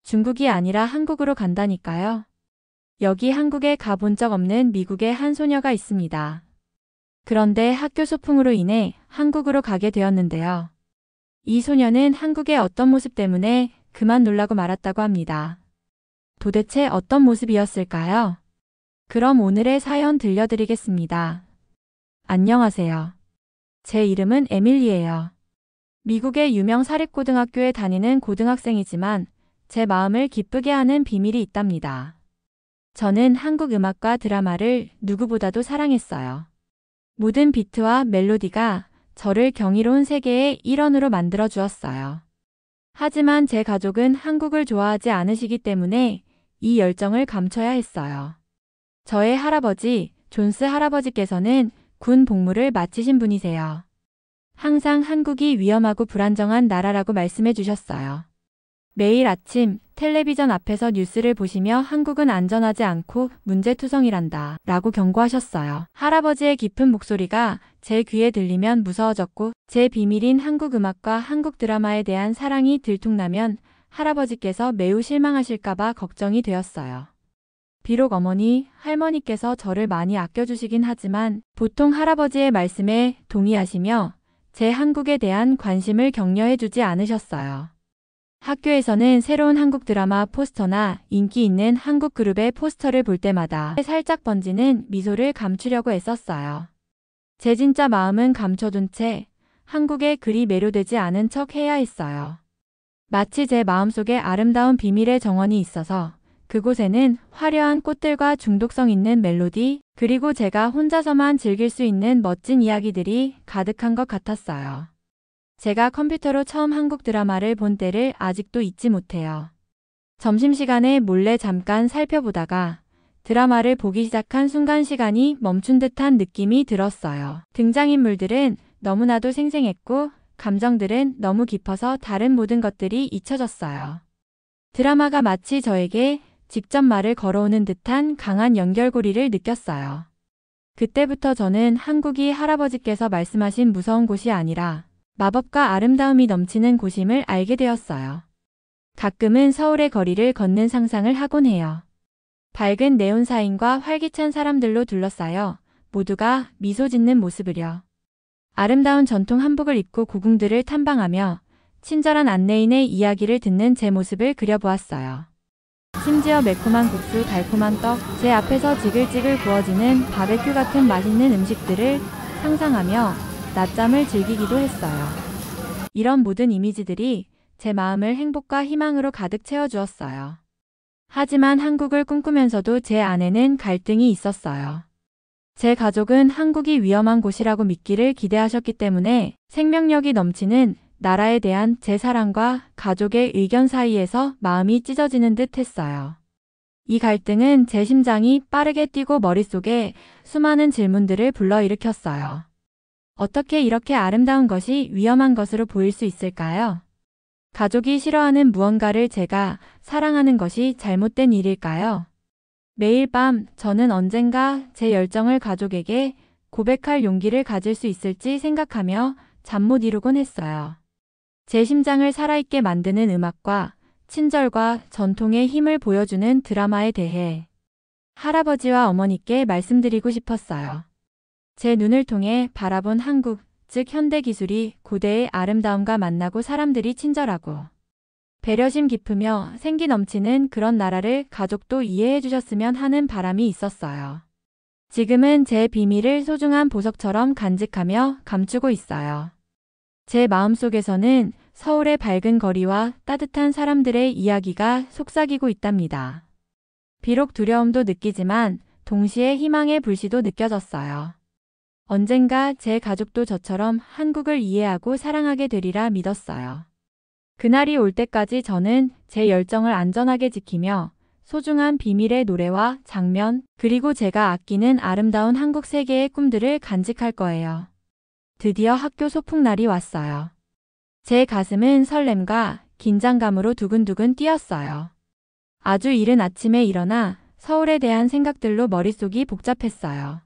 중국이 아니라 한국으로 간다니까요. 여기 한국에 가본 적 없는 미국의 한 소녀가 있습니다. 그런데 학교 소풍으로 인해 한국으로 가게 되었는데요. 이 소녀는 한국의 어떤 모습 때문에 그만 놀라고 말았다고 합니다. 도대체 어떤 모습이었을까요? 그럼 오늘의 사연 들려드리겠습니다. 안녕하세요. 제 이름은 에밀리예요. 미국의 유명 사립고등학교에 다니는 고등학생이지만 제 마음을 기쁘게 하는 비밀이 있답니다. 저는 한국 음악과 드라마를 누구보다도 사랑했어요. 모든 비트와 멜로디가 저를 경이로운 세계의 일원으로 만들어 주었어요. 하지만 제 가족은 한국을 좋아하지 않으시기 때문에 이 열정을 감춰야 했어요. 저의 할아버지, 존스 할아버지께서는 군 복무를 마치신 분이세요. 항상 한국이 위험하고 불안정한 나라라고 말씀해 주셨어요. 매일 아침 텔레비전 앞에서 뉴스를 보시며 한국은 안전하지 않고 문제투성이란다 라고 경고하셨어요. 할아버지의 깊은 목소리가 제 귀에 들리면 무서워졌고 제 비밀인 한국 음악과 한국 드라마에 대한 사랑이 들통나면 할아버지께서 매우 실망하실까봐 걱정이 되었어요. 비록 어머니, 할머니께서 저를 많이 아껴주시긴 하지만 보통 할아버지의 말씀에 동의하시며 제 한국에 대한 관심을 격려해주지 않으셨어요. 학교에서는 새로운 한국 드라마 포스터나 인기 있는 한국 그룹의 포스터를 볼 때마다 살짝 번지는 미소를 감추려고 애썼어요. 제 진짜 마음은 감춰둔 채 한국에 그리 매료되지 않은 척 해야 했어요. 마치 제 마음속에 아름다운 비밀의 정원이 있어서 그곳에는 화려한 꽃들과 중독성 있는 멜로디, 그리고 제가 혼자서만 즐길 수 있는 멋진 이야기들이 가득한 것 같았어요. 제가 컴퓨터로 처음 한국 드라마를 본 때를 아직도 잊지 못해요. 점심시간에 몰래 잠깐 살펴보다가 드라마를 보기 시작한 순간 시간이 멈춘 듯한 느낌이 들었어요. 등장인물들은 너무나도 생생했고 감정들은 너무 깊어서 다른 모든 것들이 잊혀졌어요. 드라마가 마치 저에게 직접 말을 걸어오는 듯한 강한 연결고리를 느꼈어요. 그때부터 저는 한국이 할아버지께서 말씀하신 무서운 곳이 아니라 마법과 아름다움이 넘치는 곳임을 알게 되었어요. 가끔은 서울의 거리를 걷는 상상을 하곤 해요. 밝은 네온사인과 활기찬 사람들로 둘러싸여 모두가 미소 짓는 모습을요. 아름다운 전통 한복을 입고 고궁들을 탐방하며 친절한 안내인의 이야기를 듣는 제 모습을 그려보았어요. 심지어 매콤한 국수, 달콤한 떡, 제 앞에서 지글지글 구워지는 바베큐 같은 맛있는 음식들을 상상하며 낮잠을 즐기기도 했어요. 이런 모든 이미지들이 제 마음을 행복과 희망으로 가득 채워주었어요. 하지만 한국을 꿈꾸면서도 제 안에는 갈등이 있었어요. 제 가족은 한국이 위험한 곳이라고 믿기를 기대하셨기 때문에 생명력이 넘치는 나라에 대한 제 사랑과 가족의 의견 사이에서 마음이 찢어지는 듯 했어요. 이 갈등은 제 심장이 빠르게 뛰고 머릿속에 수많은 질문들을 불러일으켰어요. 어떻게 이렇게 아름다운 것이 위험한 것으로 보일 수 있을까요? 가족이 싫어하는 무언가를 제가 사랑하는 것이 잘못된 일일까요? 매일 밤 저는 언젠가 제 열정을 가족에게 고백할 용기를 가질 수 있을지 생각하며 잠 못 이루곤 했어요. 제 심장을 살아있게 만드는 음악과 친절과 전통의 힘을 보여주는 드라마에 대해 할아버지와 어머니께 말씀드리고 싶었어요. 제 눈을 통해 바라본 한국, 즉 현대 기술이 고대의 아름다움과 만나고 사람들이 친절하고 배려심 깊으며 생기 넘치는 그런 나라를 가족도 이해해 주셨으면 하는 바람이 있었어요. 지금은 제 비밀을 소중한 보석처럼 간직하며 감추고 있어요. 제 마음속에서는 서울의 밝은 거리와 따뜻한 사람들의 이야기가 속삭이고 있답니다. 비록 두려움도 느끼지만 동시에 희망의 불씨도 느껴졌어요. 언젠가 제 가족도 저처럼 한국을 이해하고 사랑하게 되리라 믿었어요. 그날이 올 때까지 저는 제 열정을 안전하게 지키며 소중한 비밀의 노래와 장면, 그리고 제가 아끼는 아름다운 한국 세계의 꿈들을 간직할 거예요. 드디어 학교 소풍날이 왔어요. 제 가슴은 설렘과 긴장감으로 두근두근 뛰었어요. 아주 이른 아침에 일어나 서울에 대한 생각들로 머릿속이 복잡했어요.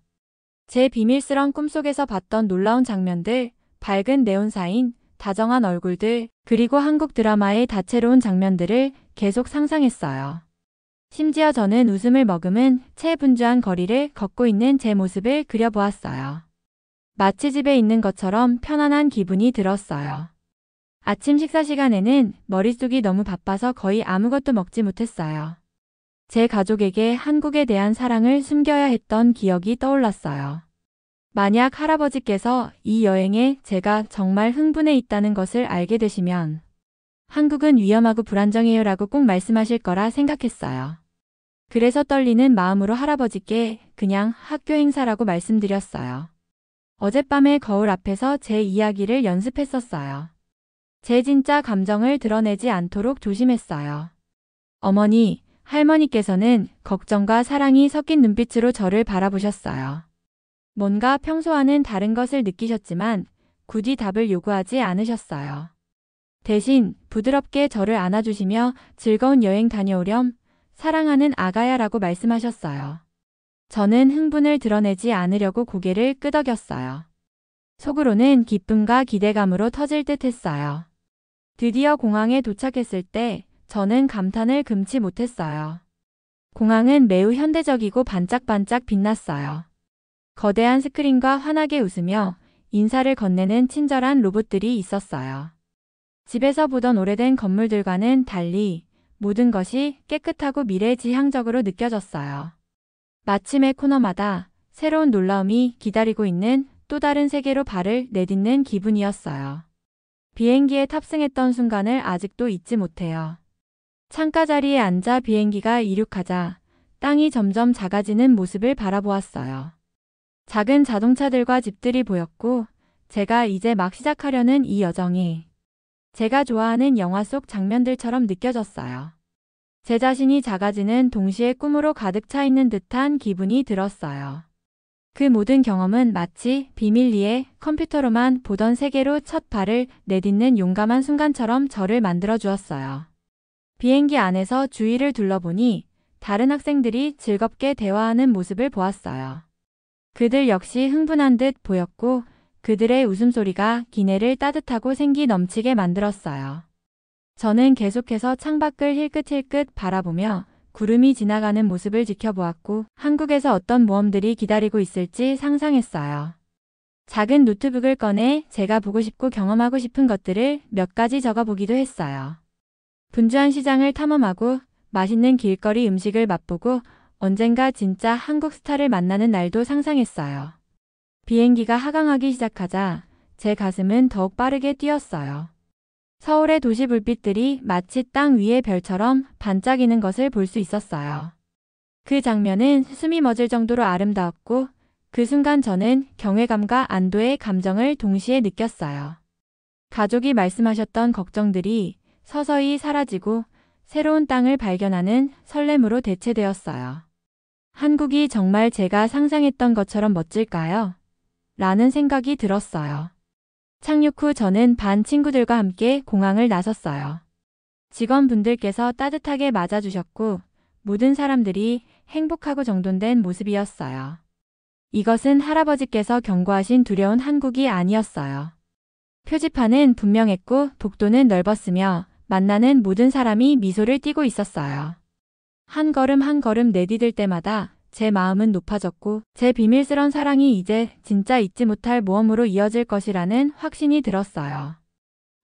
제 비밀스런 꿈속에서 봤던 놀라운 장면들, 밝은 네온사인, 다정한 얼굴들, 그리고 한국 드라마의 다채로운 장면들을 계속 상상했어요. 심지어 저는 웃음을 머금은 채 분주한 거리를 걷고 있는 제 모습을 그려보았어요. 마치 집에 있는 것처럼 편안한 기분이 들었어요. 아침 식사 시간에는 머릿속이 너무 바빠서 거의 아무것도 먹지 못했어요. 제 가족에게 한국에 대한 사랑을 숨겨야 했던 기억이 떠올랐어요. 만약 할아버지께서 이 여행에 제가 정말 흥분해 있다는 것을 알게 되시면 한국은 위험하고 불안정해요라고 꼭 말씀하실 거라 생각했어요. 그래서 떨리는 마음으로 할아버지께 그냥 학교 행사라고 말씀드렸어요. 어젯밤에 거울 앞에서 제 이야기를 연습했었어요. 제 진짜 감정을 드러내지 않도록 조심했어요. 어머니, 할머니께서는 걱정과 사랑이 섞인 눈빛으로 저를 바라보셨어요. 뭔가 평소와는 다른 것을 느끼셨지만 굳이 답을 요구하지 않으셨어요. 대신 부드럽게 저를 안아주시며 즐거운 여행 다녀오렴, 사랑하는 아가야라고 말씀하셨어요. 저는 흥분을 드러내지 않으려고 고개를 끄덕였어요. 속으로는 기쁨과 기대감으로 터질 듯 했어요. 드디어 공항에 도착했을 때 저는 감탄을 금치 못했어요. 공항은 매우 현대적이고 반짝반짝 빛났어요. 거대한 스크린과 환하게 웃으며 인사를 건네는 친절한 로봇들이 있었어요. 집에서 보던 오래된 건물들과는 달리 모든 것이 깨끗하고 미래지향적으로 느껴졌어요. 마침의 코너마다 새로운 놀라움이 기다리고 있는 또 다른 세계로 발을 내딛는 기분이었어요. 비행기에 탑승했던 순간을 아직도 잊지 못해요. 창가 자리에 앉아 비행기가 이륙하자 땅이 점점 작아지는 모습을 바라보았어요. 작은 자동차들과 집들이 보였고 제가 이제 막 시작하려는 이 여정이 제가 좋아하는 영화 속 장면들처럼 느껴졌어요. 제 자신이 작아지는 동시에 꿈으로 가득 차 있는 듯한 기분이 들었어요. 그 모든 경험은 마치 비밀리에 컴퓨터로만 보던 세계로 첫 발을 내딛는 용감한 순간처럼 저를 만들어 주었어요. 비행기 안에서 주위를 둘러보니 다른 학생들이 즐겁게 대화하는 모습을 보았어요. 그들 역시 흥분한 듯 보였고 그들의 웃음소리가 기내를 따뜻하고 생기 넘치게 만들었어요. 저는 계속해서 창밖을 힐끗힐끗 바라보며 구름이 지나가는 모습을 지켜보았고 한국에서 어떤 모험들이 기다리고 있을지 상상했어요. 작은 노트북을 꺼내 제가 보고 싶고 경험하고 싶은 것들을 몇 가지 적어보기도 했어요. 분주한 시장을 탐험하고 맛있는 길거리 음식을 맛보고 언젠가 진짜 한국 스타를 만나는 날도 상상했어요. 비행기가 하강하기 시작하자 제 가슴은 더욱 빠르게 뛰었어요. 서울의 도시 불빛들이 마치 땅 위의 별처럼 반짝이는 것을 볼 수 있었어요. 그 장면은 숨이 멎을 정도로 아름다웠고 그 순간 저는 경외감과 안도의 감정을 동시에 느꼈어요. 가족이 말씀하셨던 걱정들이 서서히 사라지고 새로운 땅을 발견하는 설렘으로 대체되었어요. 한국이 정말 제가 상상했던 것처럼 멋질까요? 라는 생각이 들었어요. 착륙 후 저는 반 친구들과 함께 공항을 나섰어요. 직원분들께서 따뜻하게 맞아주셨고 모든 사람들이 행복하고 정돈된 모습이었어요. 이것은 할아버지께서 경고하신 두려운 한국이 아니었어요. 표지판은 분명했고 복도는 넓었으며 만나는 모든 사람이 미소를 띠고 있었어요. 한 걸음 한 걸음 내디딜 때마다 제 마음은 높아졌고 제 비밀스런 사랑이 이제 진짜 잊지 못할 모험으로 이어질 것이라는 확신이 들었어요.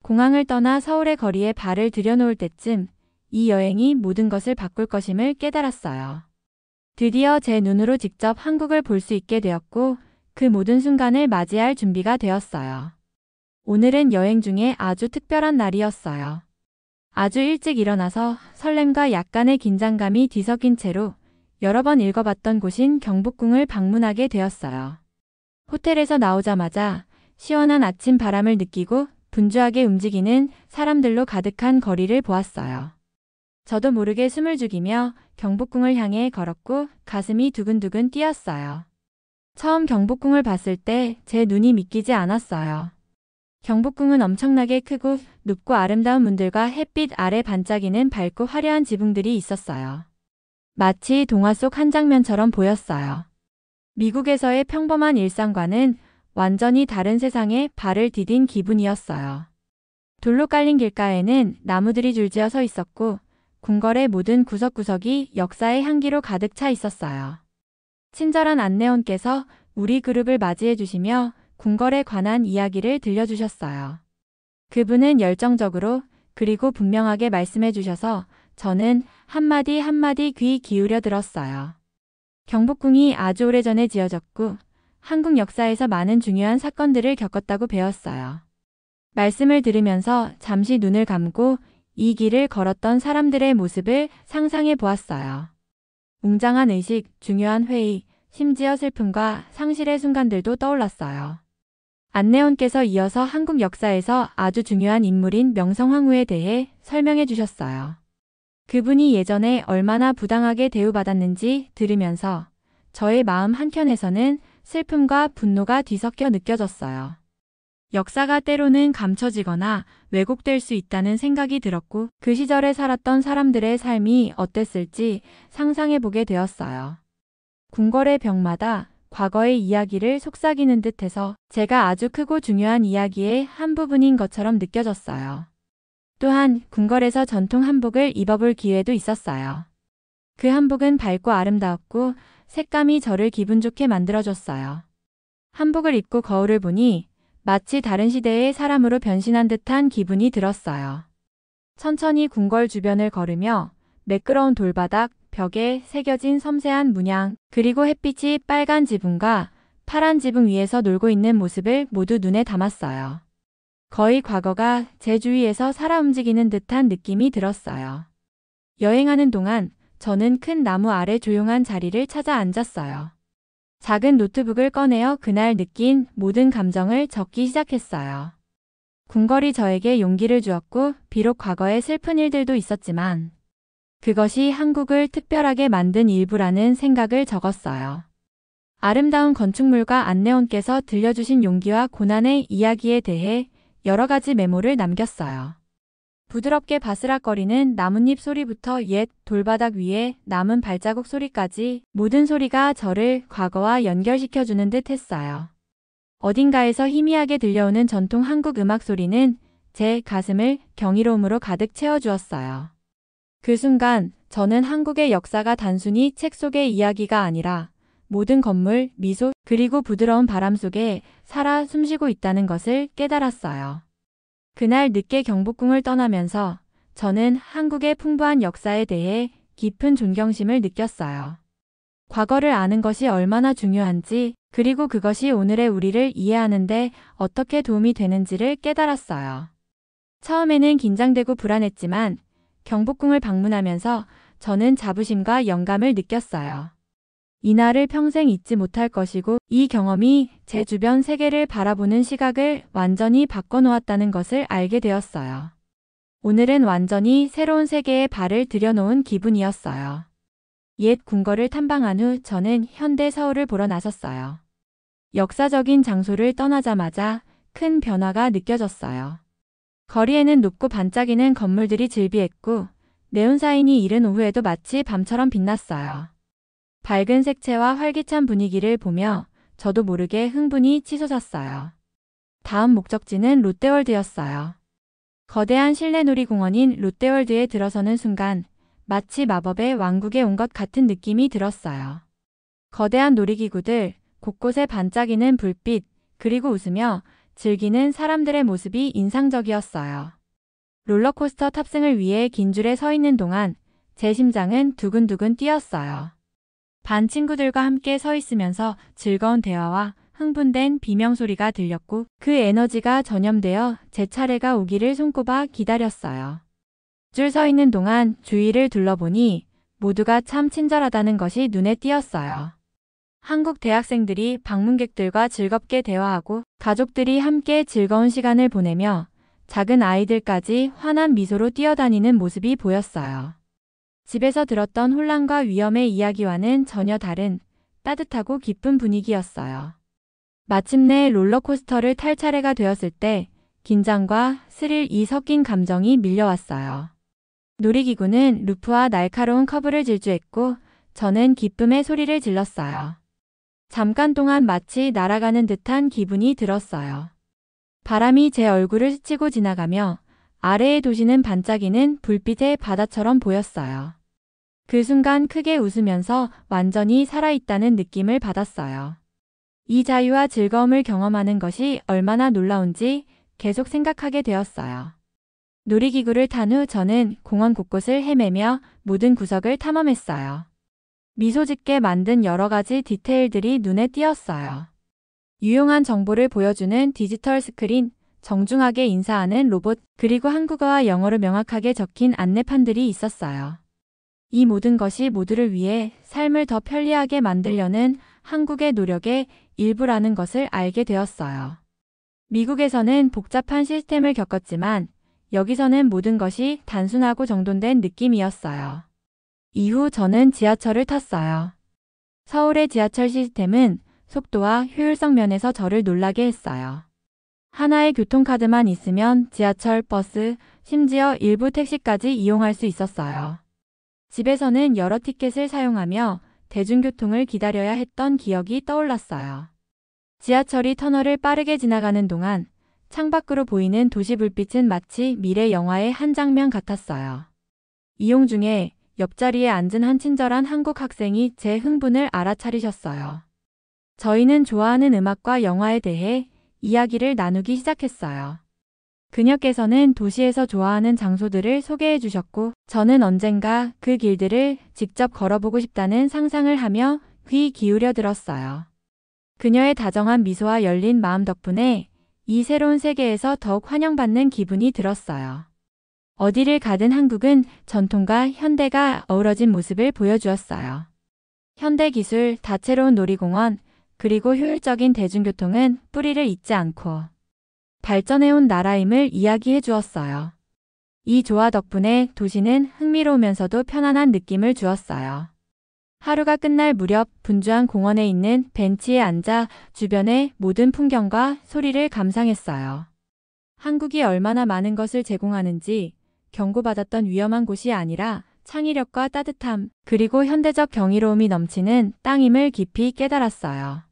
공항을 떠나 서울의 거리에 발을 들여놓을 때쯤 이 여행이 모든 것을 바꿀 것임을 깨달았어요. 드디어 제 눈으로 직접 한국을 볼 수 있게 되었고 그 모든 순간을 맞이할 준비가 되었어요. 오늘은 여행 중에 아주 특별한 날이었어요. 아주 일찍 일어나서 설렘과 약간의 긴장감이 뒤섞인 채로 여러 번 읽어봤던 곳인 경복궁을 방문하게 되었어요. 호텔에서 나오자마자 시원한 아침 바람을 느끼고 분주하게 움직이는 사람들로 가득한 거리를 보았어요. 저도 모르게 숨을 죽이며 경복궁을 향해 걸었고 가슴이 두근두근 뛰었어요. 처음 경복궁을 봤을 때 제 눈이 믿기지 않았어요. 경복궁은 엄청나게 크고 높고 아름다운 문들과 햇빛 아래 반짝이는 밝고 화려한 지붕들이 있었어요. 마치 동화 속 한 장면처럼 보였어요. 미국에서의 평범한 일상과는 완전히 다른 세상에 발을 디딘 기분이었어요. 돌로 깔린 길가에는 나무들이 줄지어 서 있었고 궁궐의 모든 구석구석이 역사의 향기로 가득 차 있었어요. 친절한 안내원께서 우리 그룹을 맞이해 주시며 궁궐에 관한 이야기를 들려주셨어요. 그분은 열정적으로 그리고 분명하게 말씀해 주셔서 저는 한마디 한마디 귀 기울여 들었어요. 경복궁이 아주 오래전에 지어졌고 한국 역사에서 많은 중요한 사건들을 겪었다고 배웠어요. 말씀을 들으면서 잠시 눈을 감고 이 길을 걸었던 사람들의 모습을 상상해 보았어요. 웅장한 의식, 중요한 회의, 심지어 슬픔과 상실의 순간들도 떠올랐어요. 안내원께서 이어서 한국 역사에서 아주 중요한 인물인 명성황후에 대해 설명해 주셨어요. 그분이 예전에 얼마나 부당하게 대우받았는지 들으면서 저의 마음 한켠에서는 슬픔과 분노가 뒤섞여 느껴졌어요. 역사가 때로는 감춰지거나 왜곡될 수 있다는 생각이 들었고 그 시절에 살았던 사람들의 삶이 어땠을지 상상해 보게 되었어요. 궁궐의 벽마다 과거의 이야기를 속삭이는 듯해서 제가 아주 크고 중요한 이야기의 한 부분인 것처럼 느껴졌어요. 또한 궁궐에서 전통 한복을 입어볼 기회도 있었어요. 그 한복은 밝고 아름다웠고 색감이 저를 기분 좋게 만들어줬어요. 한복을 입고 거울을 보니 마치 다른 시대의 사람으로 변신한 듯한 기분이 들었어요. 천천히 궁궐 주변을 걸으며 매끄러운 돌바닥, 벽에 새겨진 섬세한 문양, 그리고 햇빛이 빨간 지붕과 파란 지붕 위에서 놀고 있는 모습을 모두 눈에 담았어요. 거의 과거가 제 주위에서 살아 움직이는 듯한 느낌이 들었어요. 여행하는 동안 저는 큰 나무 아래 조용한 자리를 찾아 앉았어요. 작은 노트북을 꺼내어 그날 느낀 모든 감정을 적기 시작했어요. 궁궐이 저에게 용기를 주었고 비록 과거에 슬픈 일들도 있었지만 그것이 한국을 특별하게 만든 일부라는 생각을 적었어요. 아름다운 건축물과 안내원께서 들려주신 용기와 고난의 이야기에 대해 여러 가지 메모를 남겼어요. 부드럽게 바스락거리는 나뭇잎 소리부터 옛 돌바닥 위에 남은 발자국 소리까지 모든 소리가 저를 과거와 연결시켜주는 듯 했어요. 어딘가에서 희미하게 들려오는 전통 한국 음악 소리는 제 가슴을 경이로움으로 가득 채워주었어요. 그 순간 저는 한국의 역사가 단순히 책 속의 이야기가 아니라 모든 건물, 미소, 그리고 부드러운 바람 속에 살아 숨쉬고 있다는 것을 깨달았어요. 그날 늦게 경복궁을 떠나면서 저는 한국의 풍부한 역사에 대해 깊은 존경심을 느꼈어요. 과거를 아는 것이 얼마나 중요한지, 그리고 그것이 오늘의 우리를 이해하는 데 어떻게 도움이 되는지를 깨달았어요. 처음에는 긴장되고 불안했지만 경복궁을 방문하면서 저는 자부심과 영감을 느꼈어요. 이날을 평생 잊지 못할 것이고 이 경험이 제 주변 세계를 바라보는 시각을 완전히 바꿔놓았다는 것을 알게 되었어요. 오늘은 완전히 새로운 세계에 발을 들여놓은 기분이었어요. 옛 궁궐을 탐방한 후 저는 현대 서울을 보러 나섰어요. 역사적인 장소를 떠나자마자 큰 변화가 느껴졌어요. 거리에는 높고 반짝이는 건물들이 즐비했고 네온사인이 이른 오후에도 마치 밤처럼 빛났어요. 밝은 색채와 활기찬 분위기를 보며 저도 모르게 흥분이 치솟았어요. 다음 목적지는 롯데월드였어요. 거대한 실내 놀이공원인 롯데월드에 들어서는 순간 마치 마법의 왕국에 온 것 같은 느낌이 들었어요. 거대한 놀이기구들, 곳곳에 반짝이는 불빛, 그리고 웃으며 즐기는 사람들의 모습이 인상적이었어요. 롤러코스터 탑승을 위해 긴 줄에 서 있는 동안 제 심장은 두근두근 뛰었어요. 반 친구들과 함께 서 있으면서 즐거운 대화와 흥분된 비명소리가 들렸고 그 에너지가 전염되어 제 차례가 오기를 손꼽아 기다렸어요. 줄 서 있는 동안 주위를 둘러보니 모두가 참 친절하다는 것이 눈에 띄었어요. 한국 대학생들이 방문객들과 즐겁게 대화하고 가족들이 함께 즐거운 시간을 보내며 작은 아이들까지 환한 미소로 뛰어다니는 모습이 보였어요. 집에서 들었던 혼란과 위험의 이야기와는 전혀 다른 따뜻하고 기쁜 분위기였어요. 마침내 롤러코스터를 탈 차례가 되었을 때 긴장과 스릴이 섞인 감정이 밀려왔어요. 놀이기구는 루프와 날카로운 커브를 질주했고 저는 기쁨의 소리를 질렀어요. 잠깐 동안 마치 날아가는 듯한 기분이 들었어요. 바람이 제 얼굴을 스치고 지나가며 아래의 도시는 반짝이는 불빛의 바다처럼 보였어요. 그 순간 크게 웃으면서 완전히 살아있다는 느낌을 받았어요. 이 자유와 즐거움을 경험하는 것이 얼마나 놀라운지 계속 생각하게 되었어요. 놀이기구를 탄 후 저는 공원 곳곳을 헤매며 모든 구석을 탐험했어요. 미소 짓게 만든 여러 가지 디테일들이 눈에 띄었어요. 유용한 정보를 보여주는 디지털 스크린, 정중하게 인사하는 로봇, 그리고 한국어와 영어로 명확하게 적힌 안내판들이 있었어요. 이 모든 것이 모두를 위해 삶을 더 편리하게 만들려는 한국의 노력의 일부라는 것을 알게 되었어요. 미국에서는 복잡한 시스템을 겪었지만 여기서는 모든 것이 단순하고 정돈된 느낌이었어요. 이후 저는 지하철을 탔어요. 서울의 지하철 시스템은 속도와 효율성 면에서 저를 놀라게 했어요. 하나의 교통카드만 있으면 지하철, 버스, 심지어 일부 택시까지 이용할 수 있었어요. 집에서는 여러 티켓을 사용하며 대중교통을 기다려야 했던 기억이 떠올랐어요. 지하철이 터널을 빠르게 지나가는 동안 창밖으로 보이는 도시 불빛은 마치 미래 영화의 한 장면 같았어요. 이용 중에 옆자리에 앉은 한 친절한 한국 학생이 제 흥분을 알아차리셨어요. 저희는 좋아하는 음악과 영화에 대해 이야기를 나누기 시작했어요. 그녀께서는 도시에서 좋아하는 장소들을 소개해 주셨고 저는 언젠가 그 길들을 직접 걸어보고 싶다는 상상을 하며 귀 기울여 들었어요. 그녀의 다정한 미소와 열린 마음 덕분에 이 새로운 세계에서 더욱 환영받는 기분이 들었어요. 어디를 가든 한국은 전통과 현대가 어우러진 모습을 보여주었어요. 현대 기술, 다채로운 놀이공원, 그리고 효율적인 대중교통은 뿌리를 잇지 않고 발전해온 나라임을 이야기해 주었어요. 이 조화 덕분에 도시는 흥미로우면서도 편안한 느낌을 주었어요. 하루가 끝날 무렵 분주한 공원에 있는 벤치에 앉아 주변의 모든 풍경과 소리를 감상했어요. 한국이 얼마나 많은 것을 제공하는지 경고받았던 위험한 곳이 아니라 창의력과 따뜻함, 그리고 현대적 경이로움이 넘치는 땅임을 깊이 깨달았어요.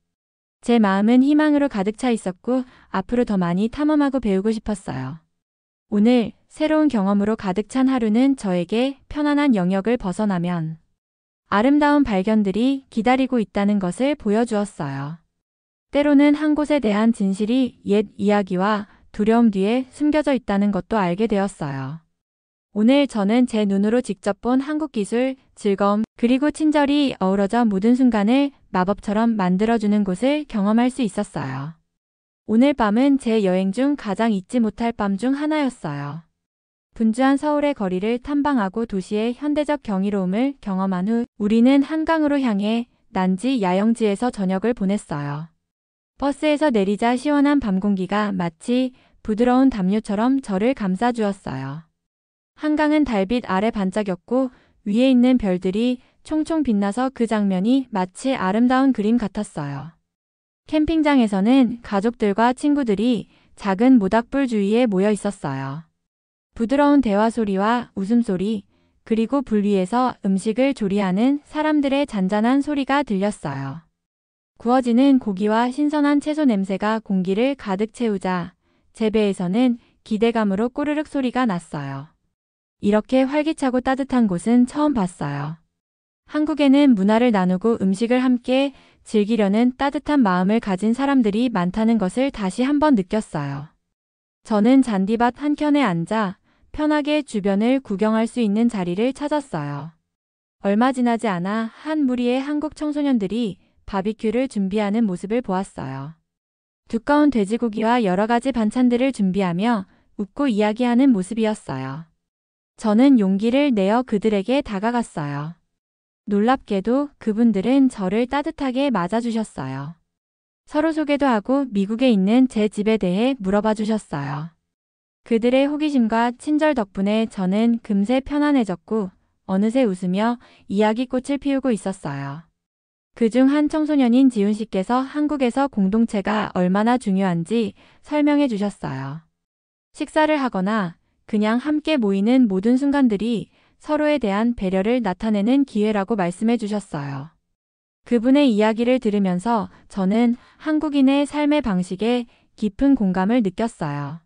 제 마음은 희망으로 가득 차 있었고 앞으로 더 많이 탐험하고 배우고 싶었어요. 오늘 새로운 경험으로 가득 찬 하루는 저에게 편안한 영역을 벗어나면 아름다운 발견들이 기다리고 있다는 것을 보여주었어요. 때로는 한 곳에 대한 진실이 옛 이야기와 두려움 뒤에 숨겨져 있다는 것도 알게 되었어요. 오늘 저는 제 눈으로 직접 본 한국 기술, 즐거움, 그리고 친절이 어우러져 모든 순간을 마법처럼 만들어주는 곳을 경험할 수 있었어요. 오늘 밤은 제 여행 중 가장 잊지 못할 밤 중 하나였어요. 분주한 서울의 거리를 탐방하고 도시의 현대적 경이로움을 경험한 후 우리는 한강으로 향해 난지 야영지에서 저녁을 보냈어요. 버스에서 내리자 시원한 밤 공기가 마치 부드러운 담요처럼 저를 감싸주었어요. 한강은 달빛 아래 반짝였고 위에 있는 별들이 총총 빛나서 그 장면이 마치 아름다운 그림 같았어요. 캠핑장에서는 가족들과 친구들이 작은 모닥불 주위에 모여 있었어요. 부드러운 대화 소리와 웃음소리, 그리고 불 위에서 음식을 조리하는 사람들의 잔잔한 소리가 들렸어요. 구워지는 고기와 신선한 채소 냄새가 공기를 가득 채우자 제 배에서는 기대감으로 꼬르륵 소리가 났어요. 이렇게 활기차고 따뜻한 곳은 처음 봤어요. 한국에는 문화를 나누고 음식을 함께 즐기려는 따뜻한 마음을 가진 사람들이 많다는 것을 다시 한번 느꼈어요. 저는 잔디밭 한켠에 앉아 편하게 주변을 구경할 수 있는 자리를 찾았어요. 얼마 지나지 않아 한 무리의 한국 청소년들이 바비큐를 준비하는 모습을 보았어요. 두꺼운 돼지고기와 여러 가지 반찬들을 준비하며 웃고 이야기하는 모습이었어요. 저는 용기를 내어 그들에게 다가갔어요. 놀랍게도 그분들은 저를 따뜻하게 맞아주셨어요. 서로 소개도 하고 미국에 있는 제 집에 대해 물어봐 주셨어요. 그들의 호기심과 친절 덕분에 저는 금세 편안해졌고 어느새 웃으며 이야기꽃을 피우고 있었어요. 그중 한 청소년인 지훈 씨께서 한국에서 공동체가 얼마나 중요한지 설명해 주셨어요. 식사를 하거나 그냥 함께 모이는 모든 순간들이 서로에 대한 배려를 나타내는 기회라고 말씀해 주셨어요. 그분의 이야기를 들으면서 저는 한국인의 삶의 방식에 깊은 공감을 느꼈어요.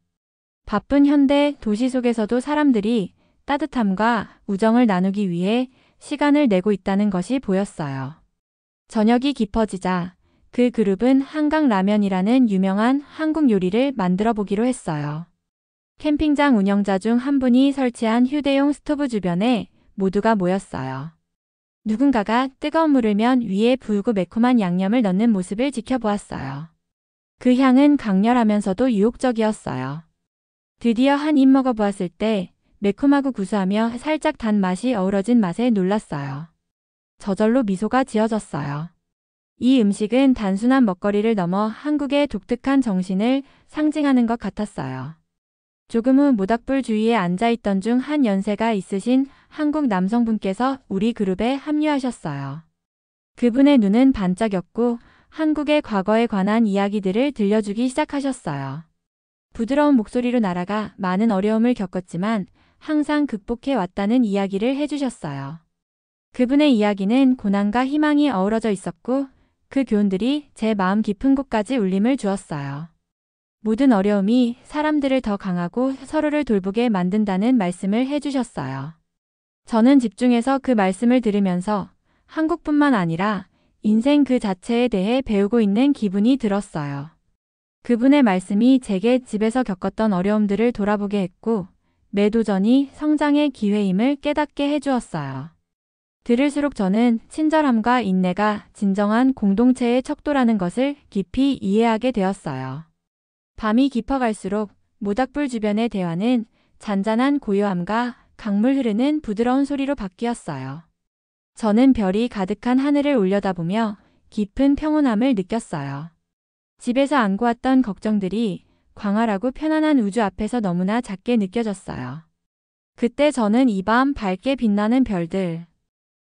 바쁜 현대 도시 속에서도 사람들이 따뜻함과 우정을 나누기 위해 시간을 내고 있다는 것이 보였어요. 저녁이 깊어지자 그 그룹은 한강라면이라는 유명한 한국 요리를 만들어 보기로 했어요. 캠핑장 운영자 중 한 분이 설치한 휴대용 스토브 주변에 모두가 모였어요. 누군가가 뜨거운 물을 면 위에 불고 매콤한 양념을 넣는 모습을 지켜보았어요. 그 향은 강렬하면서도 유혹적이었어요. 드디어 한 입 먹어보았을 때 매콤하고 구수하며 살짝 단 맛이 어우러진 맛에 놀랐어요. 저절로 미소가 지어졌어요. 이 음식은 단순한 먹거리를 넘어 한국의 독특한 정신을 상징하는 것 같았어요. 조금 후 모닥불 주위에 앉아있던 중 한 연세가 있으신 한국 남성분께서 우리 그룹에 합류하셨어요. 그분의 눈은 반짝였고 한국의 과거에 관한 이야기들을 들려주기 시작하셨어요. 부드러운 목소리로 나라가 많은 어려움을 겪었지만 항상 극복해 왔다는 이야기를 해주셨어요. 그분의 이야기는 고난과 희망이 어우러져 있었고 그 교훈들이 제 마음 깊은 곳까지 울림을 주었어요. 모든 어려움이 사람들을 더 강하고 서로를 돌보게 만든다는 말씀을 해주셨어요. 저는 집중해서 그 말씀을 들으면서 한국뿐만 아니라 인생 그 자체에 대해 배우고 있는 기분이 들었어요. 그분의 말씀이 제게 집에서 겪었던 어려움들을 돌아보게 했고 매 도전이 성장의 기회임을 깨닫게 해주었어요. 들을수록 저는 친절함과 인내가 진정한 공동체의 척도라는 것을 깊이 이해하게 되었어요. 밤이 깊어갈수록 모닥불 주변의 대화는 잔잔한 고요함과 강물 흐르는 부드러운 소리로 바뀌었어요. 저는 별이 가득한 하늘을 올려다보며 깊은 평온함을 느꼈어요. 집에서 안고 왔던 걱정들이 광활하고 편안한 우주 앞에서 너무나 작게 느껴졌어요. 그때 저는 이 밤 밝게 빛나는 별들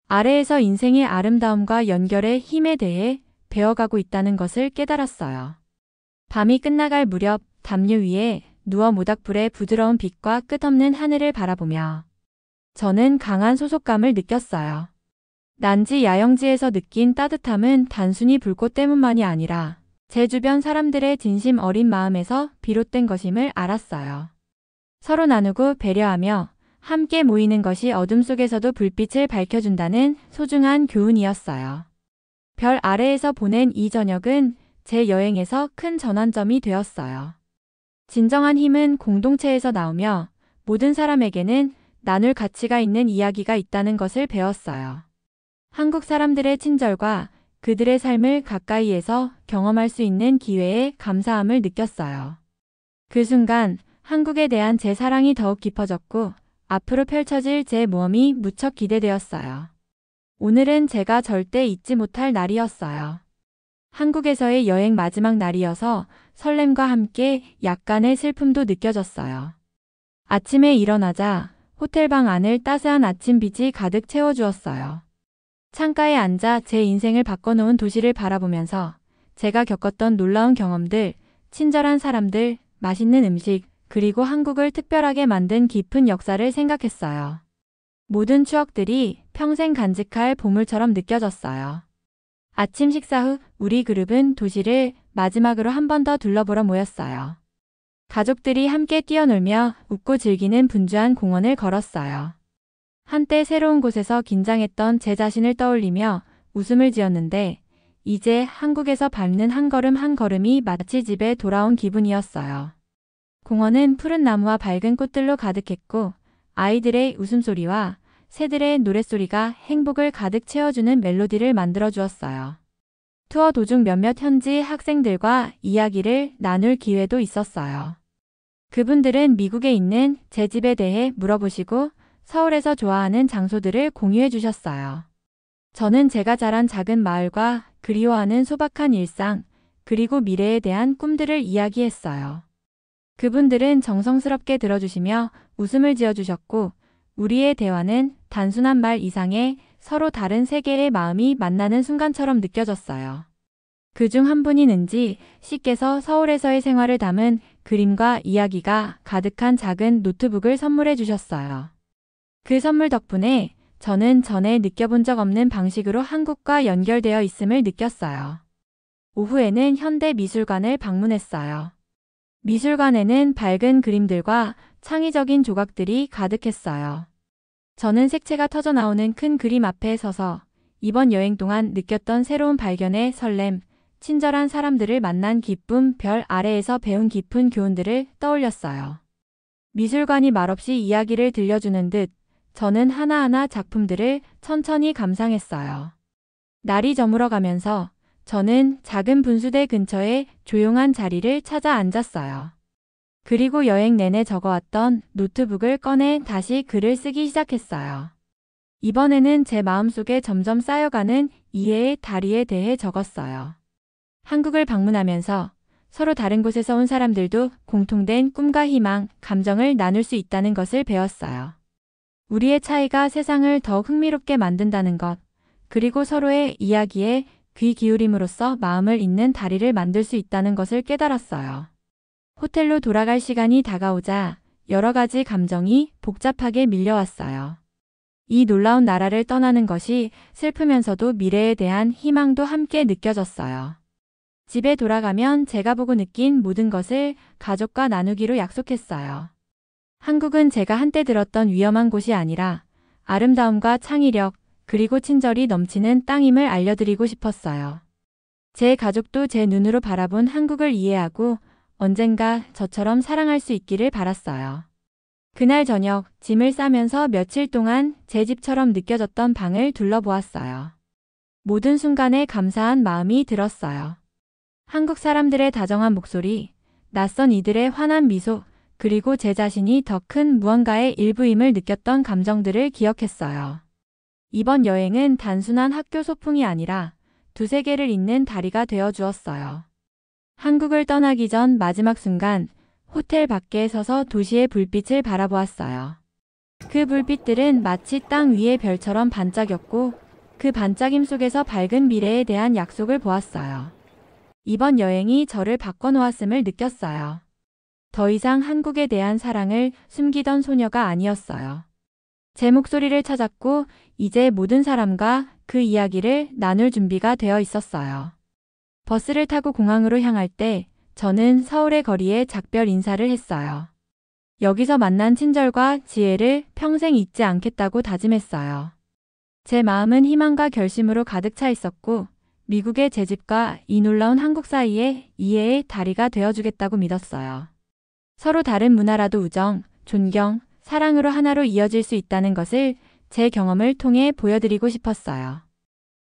아래에서 인생의 아름다움과 연결의 힘에 대해 배워가고 있다는 것을 깨달았어요. 밤이 끝나갈 무렵 담요 위에 누워 모닥불의 부드러운 빛과 끝없는 하늘을 바라보며 저는 강한 소속감을 느꼈어요. 난지 야영지에서 느낀 따뜻함은 단순히 불꽃 때문만이 아니라 제 주변 사람들의 진심 어린 마음에서 비롯된 것임을 알았어요. 서로 나누고 배려하며 함께 모이는 것이 어둠 속에서도 불빛을 밝혀준다는 소중한 교훈이었어요. 별 아래에서 보낸 이 저녁은 제 여행에서 큰 전환점이 되었어요. 진정한 힘은 공동체에서 나오며 모든 사람에게는 나눌 가치가 있는 이야기가 있다는 것을 배웠어요. 한국 사람들의 친절과 그들의 삶을 가까이에서 경험할 수 있는 기회에 감사함을 느꼈어요. 그 순간 한국에 대한 제 사랑이 더욱 깊어졌고 앞으로 펼쳐질 제 모험이 무척 기대되었어요. 오늘은 제가 절대 잊지 못할 날이었어요. 한국에서의 여행 마지막 날이어서 설렘과 함께 약간의 슬픔도 느껴졌어요. 아침에 일어나자 호텔방 안을 따스한 아침빛이 가득 채워주었어요. 창가에 앉아 제 인생을 바꿔놓은 도시를 바라보면서 제가 겪었던 놀라운 경험들, 친절한 사람들, 맛있는 음식, 그리고 한국을 특별하게 만든 깊은 역사를 생각했어요. 모든 추억들이 평생 간직할 보물처럼 느껴졌어요. 아침 식사 후 우리 그룹은 도시를 마지막으로 한 번 더 둘러보러 모였어요. 가족들이 함께 뛰어놀며 웃고 즐기는 분주한 공원을 걸었어요. 한때 새로운 곳에서 긴장했던 제 자신을 떠올리며 웃음을 지었는데 이제 한국에서 밟는 한 걸음 한 걸음이 마치 집에 돌아온 기분이었어요. 공원은 푸른 나무와 밝은 꽃들로 가득했고 아이들의 웃음소리와 새들의 노랫소리가 행복을 가득 채워주는 멜로디를 만들어 주었어요. 투어 도중 몇몇 현지 학생들과 이야기를 나눌 기회도 있었어요. 그분들은 미국에 있는 제 집에 대해 물어보시고 서울에서 좋아하는 장소들을 공유해 주셨어요. 저는 제가 자란 작은 마을과 그리워하는 소박한 일상, 그리고 미래에 대한 꿈들을 이야기했어요. 그분들은 정성스럽게 들어주시며 웃음을 지어주셨고 우리의 대화는 단순한 말 이상의 서로 다른 세계의 마음이 만나는 순간처럼 느껴졌어요. 그중 한 분이 은지 씨께서 서울에서의 생활을 담은 그림과 이야기가 가득한 작은 노트북을 선물해 주셨어요. 그 선물 덕분에 저는 전에 느껴본 적 없는 방식으로 한국과 연결되어 있음을 느꼈어요. 오후에는 현대미술관을 방문했어요. 미술관에는 밝은 그림들과 창의적인 조각들이 가득했어요. 저는 색채가 터져 나오는 큰 그림 앞에 서서 이번 여행 동안 느꼈던 새로운 발견의 설렘, 친절한 사람들을 만난 기쁨, 별 아래에서 배운 깊은 교훈들을 떠올렸어요. 미술관이 말없이 이야기를 들려주는 듯 저는 하나하나 작품들을 천천히 감상했어요. 날이 저물어 가면서 저는 작은 분수대 근처에 조용한 자리를 찾아 앉았어요. 그리고 여행 내내 적어왔던 노트북을 꺼내 다시 글을 쓰기 시작했어요. 이번에는 제 마음속에 점점 쌓여가는 이해의 다리에 대해 적었어요. 한국을 방문하면서 서로 다른 곳에서 온 사람들도 공통된 꿈과 희망, 감정을 나눌 수 있다는 것을 배웠어요. 우리의 차이가 세상을 더 흥미롭게 만든다는 것, 그리고 서로의 이야기에 귀 기울임으로써 마음을 잇는 다리를 만들 수 있다는 것을 깨달았어요. 호텔로 돌아갈 시간이 다가오자 여러 가지 감정이 복잡하게 밀려왔어요. 이 놀라운 나라를 떠나는 것이 슬프면서도 미래에 대한 희망도 함께 느껴졌어요. 집에 돌아가면 제가 보고 느낀 모든 것을 가족과 나누기로 약속했어요. 한국은 제가 한때 들었던 위험한 곳이 아니라 아름다움과 창의력, 그리고 친절이 넘치는 땅임을 알려드리고 싶었어요. 제 가족도 제 눈으로 바라본 한국을 이해하고 언젠가 저처럼 사랑할 수 있기를 바랐어요. 그날 저녁 짐을 싸면서 며칠 동안 제 집처럼 느껴졌던 방을 둘러보았어요. 모든 순간에 감사한 마음이 들었어요. 한국 사람들의 다정한 목소리, 낯선 이들의 환한 미소, 그리고 제 자신이 더 큰 무언가의 일부임을 느꼈던 감정들을 기억했어요. 이번 여행은 단순한 학교 소풍이 아니라 두세 개를 잇는 다리가 되어 주었어요. 한국을 떠나기 전 마지막 순간 호텔 밖에 서서 도시의 불빛을 바라보았어요. 그 불빛들은 마치 땅 위의 별처럼 반짝였고 그 반짝임 속에서 밝은 미래에 대한 약속을 보았어요. 이번 여행이 저를 바꿔놓았음을 느꼈어요. 더 이상 한국에 대한 사랑을 숨기던 소녀가 아니었어요. 제 목소리를 찾았고 이제 모든 사람과 그 이야기를 나눌 준비가 되어 있었어요. 버스를 타고 공항으로 향할 때 저는 서울의 거리에 작별 인사를 했어요. 여기서 만난 친절과 지혜를 평생 잊지 않겠다고 다짐했어요. 제 마음은 희망과 결심으로 가득 차 있었고 미국의 제 집과 이 놀라운 한국 사이에 이해의 다리가 되어주겠다고 믿었어요. 서로 다른 문화라도 우정, 존경, 사랑으로 하나로 이어질 수 있다는 것을 제 경험을 통해 보여드리고 싶었어요.